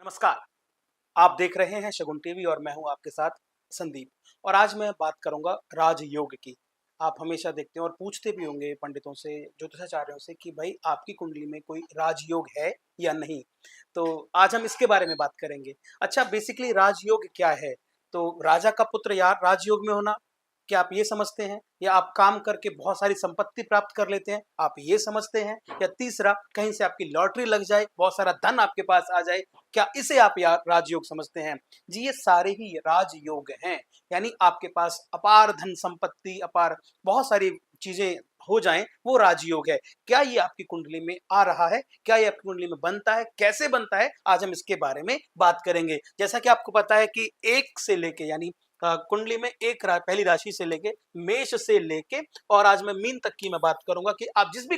नमस्कार। आप देख रहे हैं शगुन टीवी और मैं हूं आपके साथ संदीप। और आज मैं बात करूंगा राजयोग की। आप हमेशा देखते हैं और पूछते भी होंगे पंडितों से, ज्योतिषाचार्यों से कि भाई आपकी कुंडली में कोई राजयोग है या नहीं। तो आज हम इसके बारे में बात करेंगे। अच्छा, बेसिकली राजयोग क्या है? तो राजा का पुत्र यार राजयोग में होना, क्या आप ये समझते हैं? या आप काम करके बहुत सारी संपत्ति प्राप्त कर लेते हैं, आप ये समझते हैं? या तीसरा, कहीं से आपकी लॉटरी लग जाए, बहुत सारा धन आपके पास आ जाए, क्या इसे आप या राजयोग समझते हैं? जी, ये सारे ही राजयोग हैं। यानी आपके पास अपार धन संपत्ति, अपार बहुत सारी चीजें हो जाएं, वो राजयोग है। क्या ये आपकी कुंडली में आ रहा है? क्या ये आपकी कुंडली में बनता है? कैसे बनता है? आज हम इसके बारे में बात करेंगे। जैसा कि आपको पता है कि एक से लेके यानी कुंडली में पहली राशि से लेके मेष से लेके और आज मैं मीन तक की मैं बात करूंगा कि आप जिस भी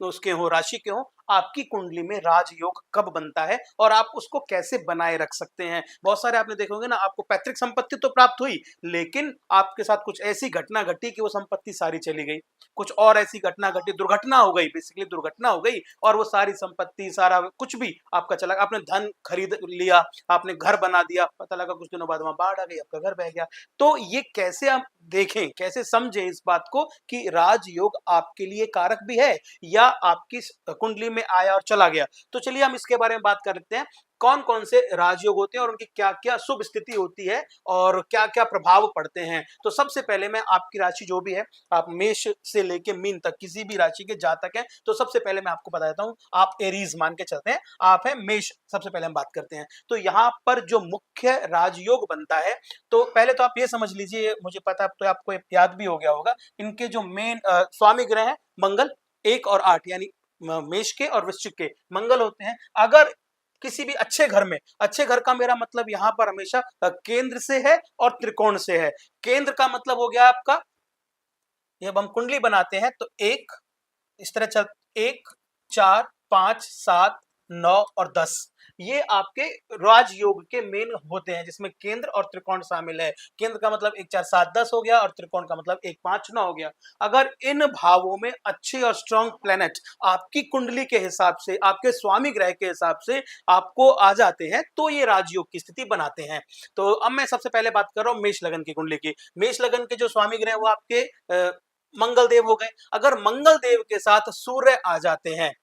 उसके हो, राशि के हो, आपकी कुंडली में राजयोग कब बनता है और आप उसको कैसे बनाए रख सकते हैं। बहुत सारे आपने देखे होंगे ना, आपको पैतृक संपत्ति तो प्राप्त हुई, लेकिन आपके साथ कुछ ऐसी घटना घटी कि वो संपत्ति सारी चली गई। कुछ और ऐसी घटना घटी, दुर्घटना हो गई, बेसिकली दुर्घटना हो गई और वो सारी संपत्ति, सारा कुछ भी आपका चला। आपने धन खरीद लिया, आपने घर बना दिया, पता लगा कुछ दिनों बाद वहां बाढ़ आ गई, आपका घर बह गया। तो ये कैसे आप देखें, कैसे समझें इस बात को कि राजयोग आपके लिए कारक भी है या आपकी कुंडली में आया और चला गया। तो चलिए हम इसके बारे में बात करते हैं। कौन कौन से राजयोग होते हैं और उनकी क्या क्या शुभ स्थिति होती है और क्या क्या प्रभाव पड़ते हैं। तो सबसे पहले मैं आपकी राशि जो भी है, आप मेष से लेके मीन तक किसी भी राशि के जातक हैं, तो सबसे पहले मैं आपको बता देता हूं, आप एरीज मान के चलते हैं, आप हैं मेष। सबसे पहले हम बात करते हैं, तो यहाँ पर जो मुख्य राजयोग बनता है, तो पहले तो आप ये समझ लीजिए, मुझे पता है तो आपको याद भी हो गया होगा, इनके जो मेन स्वामी ग्रह हैं मंगल, 1 और 8 यानी मेष के और वृश्चिक के मंगल होते हैं। अगर किसी भी अच्छे घर में, अच्छे घर का मेरा मतलब यहाँ पर हमेशा केंद्र से है और त्रिकोण से है। केंद्र का मतलब हो गया आपका, जब हम कुंडली बनाते हैं तो एक इस तरह चल, 1, 4, 5, 7, 9 और 10, ये आपके राजयोग के मेन होते हैं, जिसमें केंद्र और त्रिकोण शामिल है। केंद्र का मतलब 1, 4, 7, 10 हो गया और त्रिकोण का मतलब 1, 5, 9 हो गया। अगर इन भावों में अच्छे और स्ट्रॉन्ग प्लेनेट आपकी कुंडली के हिसाब से, आपके स्वामी ग्रह के हिसाब से आपको आ जाते हैं, तो ये राजयोग की स्थिति बनाते हैं। तो अब मैं सबसे पहले बात कर रहा हूं मेष लगन की कुंडली की। मेष लगन के जो स्वामी ग्रह वो आपके मंगल देव हो गए। अगर मंगल देव के साथ सूर्य आ जाते हैं,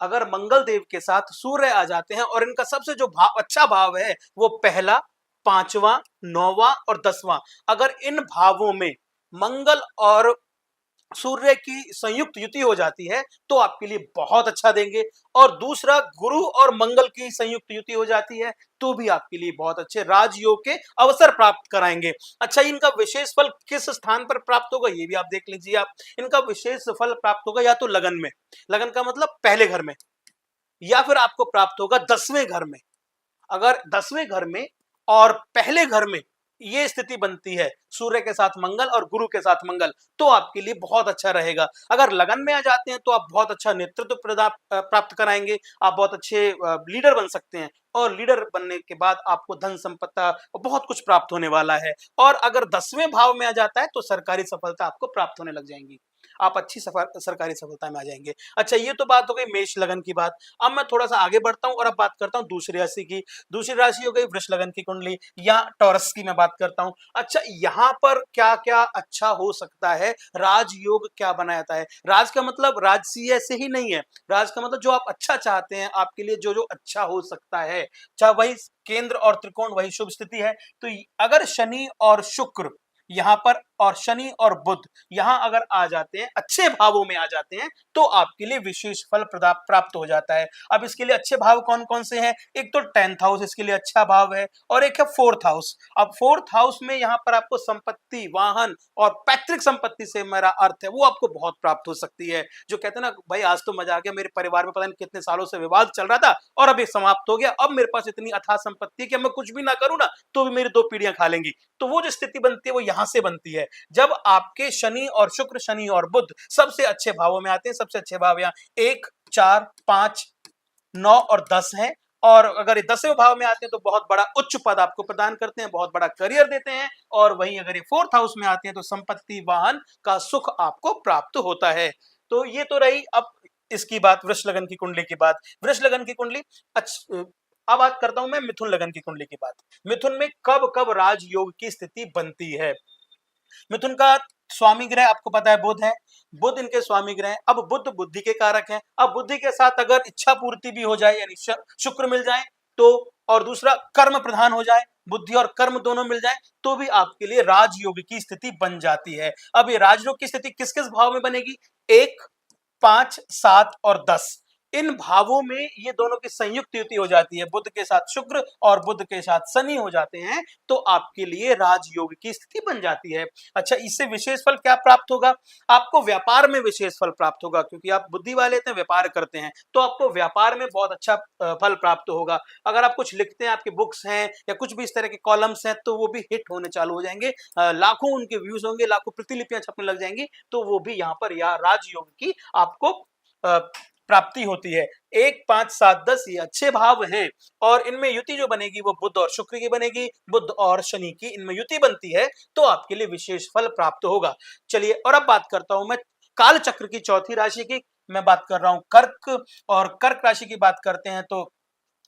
अगर मंगल देव के साथ सूर्य आ जाते हैं और इनका सबसे जो भाव, अच्छा भाव है, वो पहला, पांचवा, नौवां और 10वां, अगर इन भावों में मंगल और सूर्य की संयुक्त युति हो जाती है तो आपके लिए बहुत अच्छा देंगे। और दूसरा, गुरु और मंगल की संयुक्त युति हो जाती है तो भी आपके लिए बहुत अच्छे राजयोग के अवसर प्राप्त कराएंगे। अच्छा, इनका विशेष फल किस स्थान पर प्राप्त होगा ये भी आप देख लीजिए। आप, इनका विशेष फल प्राप्त होगा या तो लगन में, लगन का मतलब पहले घर में, या फिर आपको प्राप्त होगा 10वें घर में। अगर 10वें घर में और पहले घर में ये स्थिति बनती है, सूर्य के साथ मंगल और गुरु के साथ मंगल, तो आपके लिए बहुत अच्छा रहेगा। अगर लगन में आ जाते हैं तो आप बहुत अच्छा नेतृत्व प्राप्त कराएंगे, आप बहुत अच्छे लीडर बन सकते हैं और लीडर बनने के बाद आपको धन संपत्ति और बहुत कुछ प्राप्त होने वाला है। और अगर 10वें भाव में आ जाता है तो सरकारी सफलता आपको प्राप्त होने लग जाएंगी, आप अच्छी सरकारी सफलता में आ जाएंगे। अच्छा, ये तो बात हो गई मेष लगन की बात। अब मैं थोड़ा सा आगे बढ़ता हूं और अब बात करता हूं दूसरी राशि की। दूसरी राशि हो गई वृष लगन की कुंडली या टॉरस की मैं बात करता हूं। अच्छा, यहाँ पर क्या क्या अच्छा हो सकता है, राजयोग क्या बनाता है? राज का मतलब राजसीय से ही नहीं है, राज का मतलब जो आप अच्छा चाहते हैं, आपके लिए जो जो अच्छा हो सकता है, चाहे वही केंद्र और त्रिकोण, वही शुभ स्थिति है। तो अगर शनि और शुक्र यहां पर, और शनि और बुध यहां अगर आ जाते हैं, अच्छे भावों में आ जाते हैं, तो आपके लिए विशेष फल प्राप्त हो जाता है। अब इसके लिए अच्छे भाव कौन कौन से हैं? एक तो 10th हाउस इसके लिए अच्छा भाव है और एक है 4th हाउस। अब 4th हाउस में यहां पर आपको संपत्ति, वाहन और पैतृक संपत्ति से मेरा अर्थ है वो आपको बहुत प्राप्त हो सकती है। जो कहते हैं ना, भाई आज तो मजा आ गया, मेरे परिवार में पता नहीं कितने सालों से विवाद चल रहा था और अब ये समाप्त हो गया, अब मेरे पास इतनी अथाह संपत्ति है कि मैं कुछ भी ना करूं ना तो भी मेरी 2 पीढ़ियां खा लेंगी। तो वो जो स्थिति बनती है वो यहां से बनती है, जब आपके शनि और शुक्र, शनि और बुध सबसे अच्छे भावों में आते हैं। सबसे अच्छे भाव यहाँ 1, 4, 5, 9 और 10 हैं। और अगर ये 10वें भाव में आते हैं तो बहुत बड़ा उच्च पद आपको प्रदान करते हैं, बहुत बड़ा करियर देते हैं। और वहीं अगर ये 4th हाउस में आते हैं तो संपत्ति, वाहन का सुख आपको प्राप्त होता है। तो ये तो रही अब इसकी बात, वृष लगन की कुंडली की बात। वृष लगन की कुंडली अब बात करता हूं मैं मिथुन लगन की कुंडली की बात। मिथुन में कब कब राजयोग की स्थिति बनती है। मिथुन का स्वामी ग्रह आपको पता है बुध है, बुध इनके स्वामी ग्रह हैं। अब बुध बुद्धि के कारक हैं। अब बुद्धि के साथ अगर इच्छा पूर्ति भी हो जाए यानी शुक्र मिल जाए तो, और दूसरा कर्म प्रधान हो जाए, बुद्धि और कर्म दोनों मिल जाए तो भी आपके लिए राजयोग की स्थिति बन जाती है। अब ये राजयोग की स्थिति किस किस भाव में बनेगी? 1, 5, 7 और 10, इन भावों में ये दोनों की संयुक्त युति हो जाती है, बुध के साथ शुक्र और बुध के साथ शनि हो जाते हैं तो आपके लिए राजयोग की स्थिति बन जाती है। अच्छा, इससे विशेष फल क्या प्राप्त होगा? आपको व्यापार में विशेष फल प्राप्त होगा, क्योंकि आप बुद्धि वाले थे, व्यापार करते हैं तो आपको व्यापार में बहुत अच्छा फल प्राप्त होगा। अगर आप कुछ लिखते हैं, आपके बुक्स हैं या कुछ भी इस तरह के कॉलम्स हैं तो वो भी हिट होने चालू हो जाएंगे, लाखों उनके व्यूज होंगे, लाखों प्रतिलिपियां छपने लग जाएंगी, तो वो भी यहाँ पर या राजयोग की आपको प्राप्ति होती है। 1, 5, 7, 10 ये अच्छे भाव हैं और इनमें युति जो बनेगी वो बुध और शुक्र की बनेगी, बुध और शनि की इनमें युति बनती है तो आपके लिए विशेष फल प्राप्त होगा। चलिए, और अब बात करता हूं मैं काल चक्र की चौथी राशि की। मैं बात कर रहा हूं कर्क, और कर्क राशि की बात करते हैं तो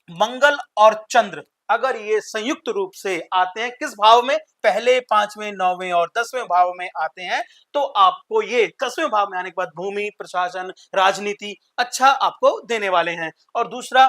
मंगल और चंद्र अगर ये संयुक्त रूप से आते हैं किस भाव में? पहले, पांचवें, नौवें और 10वें भाव में आते हैं तो आपको ये 10वें भाव में आने के बाद भूमि, प्रशासन, राजनीति अच्छा आपको देने वाले हैं। और दूसरा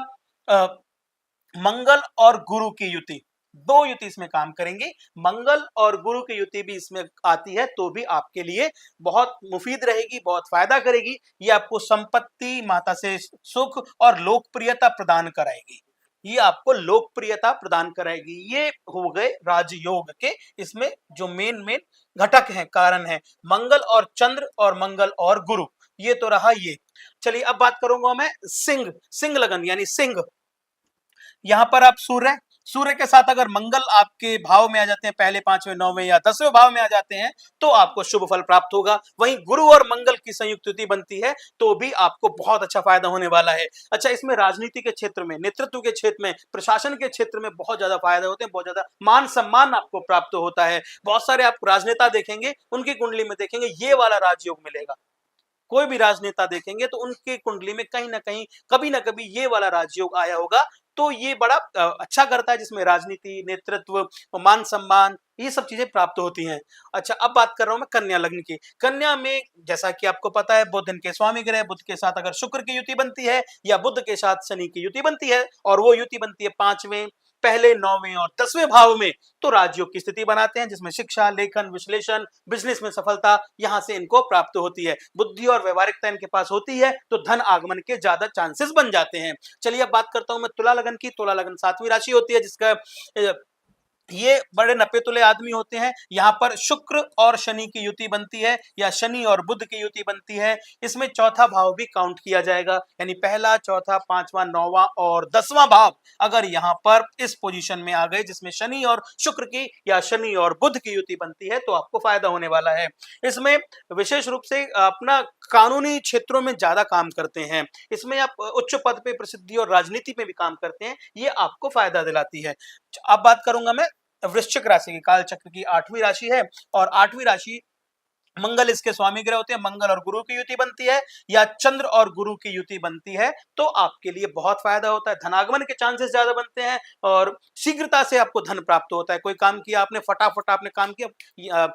मंगल और गुरु की युति, दो युति इसमें काम करेंगी, मंगल और गुरु की युति भी इसमें आती है तो भी आपके लिए बहुत मुफीद रहेगी, बहुत फायदा करेगी। ये आपको संपत्ति, माता से सुख और लोकप्रियता प्रदान कराएगी, ये आपको लोकप्रियता प्रदान कराएगी। ये हो गए राजयोग के, इसमें जो मेन मेन घटक हैं, कारण है मंगल और चंद्र और मंगल और गुरु, ये तो रहा ये। चलिए, अब बात करूंगा मैं सिंह, सिंह लगन यानी सिंह। यहां पर आप सूर्य, सूर्य के साथ अगर मंगल आपके भाव में आ जाते हैं, पहले, पांचवें, नौवें या 10वें भाव में आ जाते हैं तो आपको शुभ फल प्राप्त होगा। वहीं गुरु और मंगल की संयुक्त युति बनती है तो भी आपको बहुत अच्छा फायदा होने वाला है। अच्छा, इसमें राजनीति के क्षेत्र में, नेतृत्व के क्षेत्र में, प्रशासन के क्षेत्र में बहुत ज्यादा फायदा होते हैं, बहुत ज्यादा मान सम्मान आपको प्राप्त होता है। बहुत सारे आप राजनेता देखेंगे, उनकी कुंडली में देखेंगे ये वाला राजयोग मिलेगा। कोई भी राजनेता देखेंगे तो उनके कुंडली में कहीं ना कहीं, कभी ना कभी ये वाला राजयोग आया होगा तो ये बड़ा अच्छा करता है, जिसमें राजनीति, नेतृत्व, मान सम्मान, ये सब चीजें प्राप्त होती हैं। अच्छा, अब बात कर रहा हूं मैं कन्या लग्न की। कन्या में जैसा कि आपको पता है बुध इनके स्वामी ग्रह, बुध के साथ अगर शुक्र की युति बनती है या बुध के साथ शनि की युति बनती है और वो युति बनती है पांचवें, पहले, नौवें और 10वें भाव में तो राजयोग की स्थिति बनाते हैं, जिसमें शिक्षा, लेखन, विश्लेषण, बिजनेस में सफलता यहां से इनको प्राप्त होती है। बुद्धि और व्यवहारिकता इनके पास होती है तो धन आगमन के ज्यादा चांसेस बन जाते हैं। चलिए, अब बात करता हूं मैं तुला लगन की। तुला लगन 7वीं राशि होती है, जिसका ये बड़े नपे तुले आदमी होते हैं। यहाँ पर शुक्र और शनि की युति बनती है या शनि और बुध की युति बनती है। इसमें चौथा भाव भी काउंट किया जाएगा, यानी पहला, चौथा, पांचवा, नौवां और 10वां भाव अगर यहाँ पर इस पोजीशन में आ गए जिसमें शनि और शुक्र की या शनि और बुध की युति बनती है तो आपको फायदा होने वाला है। इसमें विशेष रूप से अपना कानूनी क्षेत्रों में ज्यादा काम करते हैं, इसमें आप उच्च पद पे, प्रसिद्धि और राजनीति में भी काम करते हैं, ये आपको फायदा दिलाती है। अब बात करूंगा मैं वृश्चिक राशि की। काल चक्र की 8वीं राशि है और 8वीं राशि, मंगल इसके स्वामी ग्रह होते हैं, मंगल और गुरु की युति बनती है या चंद्र और गुरु की युति बनती है तो आपके लिए बहुत फायदा होता है, धनागमन के चांसेस ज्यादा बनते हैं और शीघ्रता से आपको धन प्राप्त होता है। कोई काम किया आपने, फटाफट आपने काम किया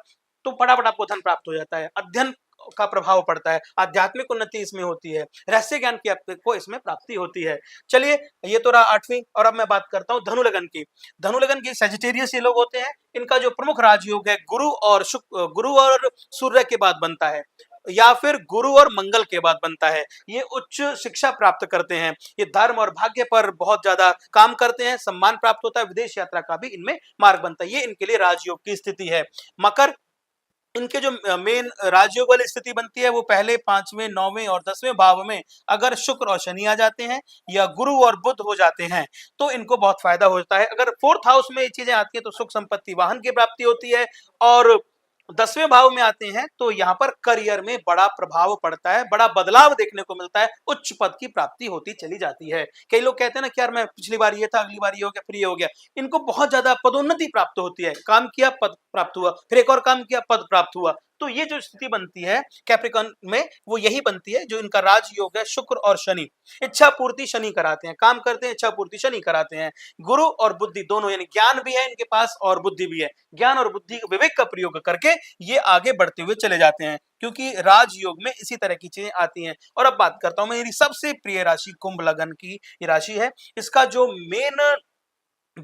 तो फटाफट आपको धन प्राप्त हो जाता है। अध्ययन का प्रभाव पड़ता है, आध्यात्मिक उन्नति इसमें होती है, रहस्य ज्ञान की आपको इसमें प्राप्ति होती है। चलिए, ये तो रहा 8वीं, और अब मैं बात करता हूं धनु लगन की। धनु लगन की सजिटेरियस ये लोग होते हैं, इनका जो प्रमुख राजयोग है गुरु और सूर्य के बाद बनता है या फिर गुरु और मंगल के बाद बनता है। ये उच्च शिक्षा प्राप्त करते हैं, ये धर्म और भाग्य पर बहुत ज्यादा काम करते हैं, सम्मान प्राप्त होता है, विदेश यात्रा का भी इनमें मार्ग बनता है। ये इनके लिए राजयोग की स्थिति है। मकर, इनके जो मेन राजयोग वाली स्थिति बनती है वो पहले, पांचवें, नौवें और 10वें भाव में अगर शुक्र और शनि आ जाते हैं या गुरु और बुध हो जाते हैं तो इनको बहुत फायदा होता है। अगर 4th हाउस में ये चीजें आती है तो सुख, संपत्ति, वाहन की प्राप्ति होती है और 10वें भाव में आते हैं तो यहाँ पर करियर में बड़ा प्रभाव पड़ता है, बड़ा बदलाव देखने को मिलता है, उच्च पद की प्राप्ति होती चली जाती है। कई लोग कहते हैं ना कि यार मैं पिछली बार ये था, अगली बार ये हो गया, फिर ये हो गया। इनको बहुत ज्यादा पदोन्नति प्राप्त होती है, काम किया पद प्राप्त हुआ, फिर एक और काम किया पद प्राप्त हुआ, तो ये जो स्थिति बनती है कैप्रिकॉर्न में, वो यही बनती है जो इनका राजयोग है, शुक्र और शनि। इच्छा पूर्ति शनि कराते हैं, काम करते हैं, इच्छा पूर्ति शनि कराते हैं। गुरु और बुद्धि दोनों, यानी ज्ञान भी है इनके पास और बुद्धि भी है। ज्ञान और बुद्धि विवेक का प्रयोग करके ये आगे बढ़ते हुए चले जाते हैं, क्योंकि राजयोग में इसी तरह की चीजें आती हैं। और अब बात करता हूं मैं मेरी सबसे प्रिय राशि कुंभ लगन की ये राशि है। इसका जो मेन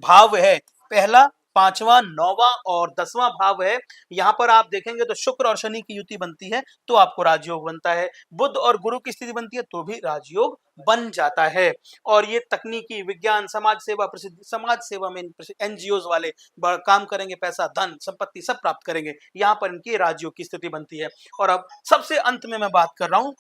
भाव है, पहला, पांचवा, नौवां और 10वां भाव है, यहां पर आप देखेंगे तो शुक्र और शनि की युति बनती है तो आपको राजयोग बनता है। बुध और गुरु की स्थिति बनती है तो भी राजयोग बन जाता है। और ये तकनीकी, विज्ञान, समाज सेवा, प्रसिद्ध समाज सेवा में एनजीओ वाले काम करेंगे, पैसा, धन, संपत्ति सब प्राप्त करेंगे, यहाँ पर इनकी राजयोग की स्थिति बनती है। और अब सबसे अंत में मैं बात कर रहा हूं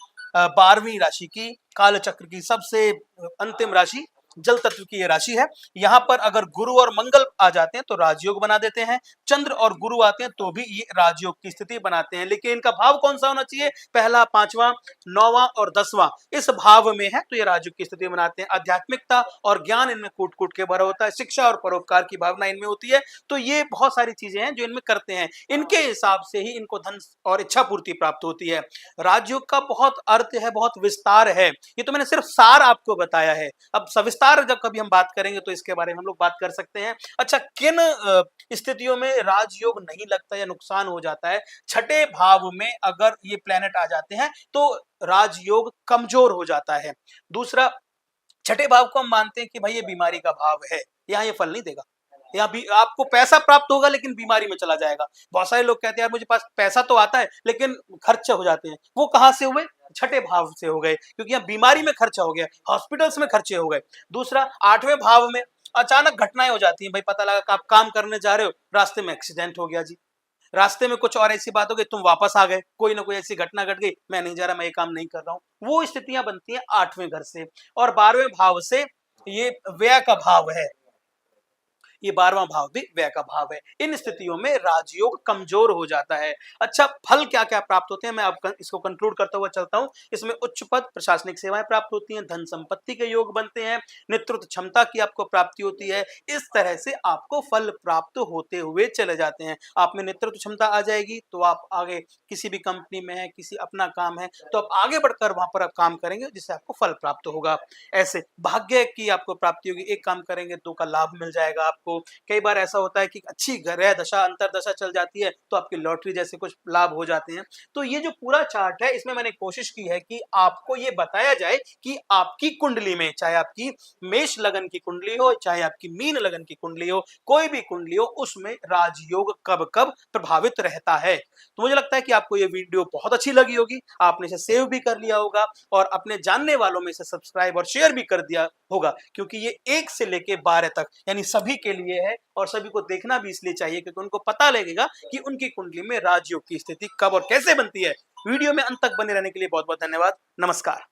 12वीं राशि की, कालचक्र की सबसे अंतिम राशि, जल तत्व की ये राशि है। यहाँ पर अगर गुरु और मंगल आ जाते हैं तो राजयोग बना देते हैं, चंद्र और गुरु आते हैं तो भी ये राजयोग की स्थिति बनाते हैं। लेकिन इनका भाव कौन सा होना चाहिए? पहला, पांचवा, नौवां और 10वां इस भाव में है तो ये राजयोग की स्थिति बनाते हैं। आध्यात्मिकता और ज्ञान इनमें कूट कूट के भरा होता है, शिक्षा और परोपकार की भावना इनमें होती है। तो ये बहुत सारी चीजें हैं जो इनमें करते हैं, इनके हिसाब से ही इनको धन और इच्छा पूर्ति प्राप्त होती है। राजयोग का बहुत अर्थ है, बहुत विस्तार है, ये तो मैंने सिर्फ सार आपको बताया है। अब सविस्तार जब कभी हम बात करेंगे तो इसके बारे में हम लोग बात कर सकते हैं। अच्छा, किन स्थितियों में राजयोग नहीं लगता या नुकसान हो जाता है? छठे भाव में अगर ये प्लेनेट आ जाते हैं तो राजयोग कमजोर हो जाता है। दूसरा, छठे भाव को हम मानते हैं कि भाई ये बीमारी का भाव है, यहाँ ये फल नहीं देगा, यहाँ भी आपको पैसा प्राप्त होगा लेकिन बीमारी में चला जाएगा। बहुत सारे लोग कहते हैं यार मुझे पास पैसा तो आता है लेकिन खर्चे हो जाते हैं, वो कहां से हुए? छठे भाव से हो गए, क्योंकि यहाँ बीमारी में खर्चा हो गया, हॉस्पिटल्स में खर्चे हो गए। दूसरा, आठवें भाव में अचानक घटनाएं हो जाती हैं, भाई पता लगा कि आप काम करने जा रहे हो, रास्ते में एक्सीडेंट हो गया जी, रास्ते में कुछ और ऐसी बात हो गई, तुम वापस आ गए, कोई ना कोई ऐसी घटना घट गई, मैं नहीं जा रहा, मैं ये काम नहीं कर रहा हूं। वो स्थितियां बनती हैं आठवें घर से। और 12वें भाव से ये व्यय का भाव है, ये 12वां भाव भी व्यय का भाव है। इन स्थितियों में राजयोग कमजोर हो जाता है। अच्छा, फल क्या क्या प्राप्त होते हैं, मैं अब इसको कंक्लूड करता हुआ चलता हूं। इसमें उच्च पद, प्रशासनिक सेवाएं प्राप्त होती हैं, धन संपत्ति के योग बनते हैं, नेतृत्व क्षमता की आपको प्राप्ति होती है। इस तरह से आपको फल प्राप्त होते हुए चले जाते हैं। आप में नेतृत्व क्षमता आ जाएगी तो आप आगे किसी भी कंपनी में है, किसी अपना काम है तो आप आगे बढ़कर वहां पर आप काम करेंगे जिससे आपको फल प्राप्त होगा। ऐसे भाग्य की आपको प्राप्ति होगी, एक काम करेंगे दो का लाभ मिल जाएगा आपको। कई बार ऐसा होता है कि अच्छी ग्रह दशा, अंतर दशा चल जाती है तो आपकी लॉटरी जैसे कुछ लाभ हो जाते हैं। तो ये जो पूरा चार्ट है इसमें मैंने कोशिश की है कि आपको ये बताया जाए कि आपकी कुंडली में, चाहे आपकी मेष लगन की कुंडली हो, चाहे आपकी मीन लगन की कुंडली हो, कोई भी कुंडली हो, उसमें राजयोग कब कब प्रभावित रहता है। तो मुझे लगता है कि आपको ये वीडियो बहुत अच्छी लगी होगी, आपने इसे सेव भी कर लिया होगा और अपने जानने वालों में इसे सब्सक्राइब और शेयर भी कर दिया होगा, क्योंकि ये 1 से लेके 12 तक यानी सभी के लिए है और सभी को देखना भी इसलिए चाहिए क्योंकि उनको पता लगेगा कि उनकी कुंडली में राजयोग की स्थिति कब और कैसे बनती है। वीडियो में अंत तक बने रहने के लिए बहुत बहुत धन्यवाद। नमस्कार।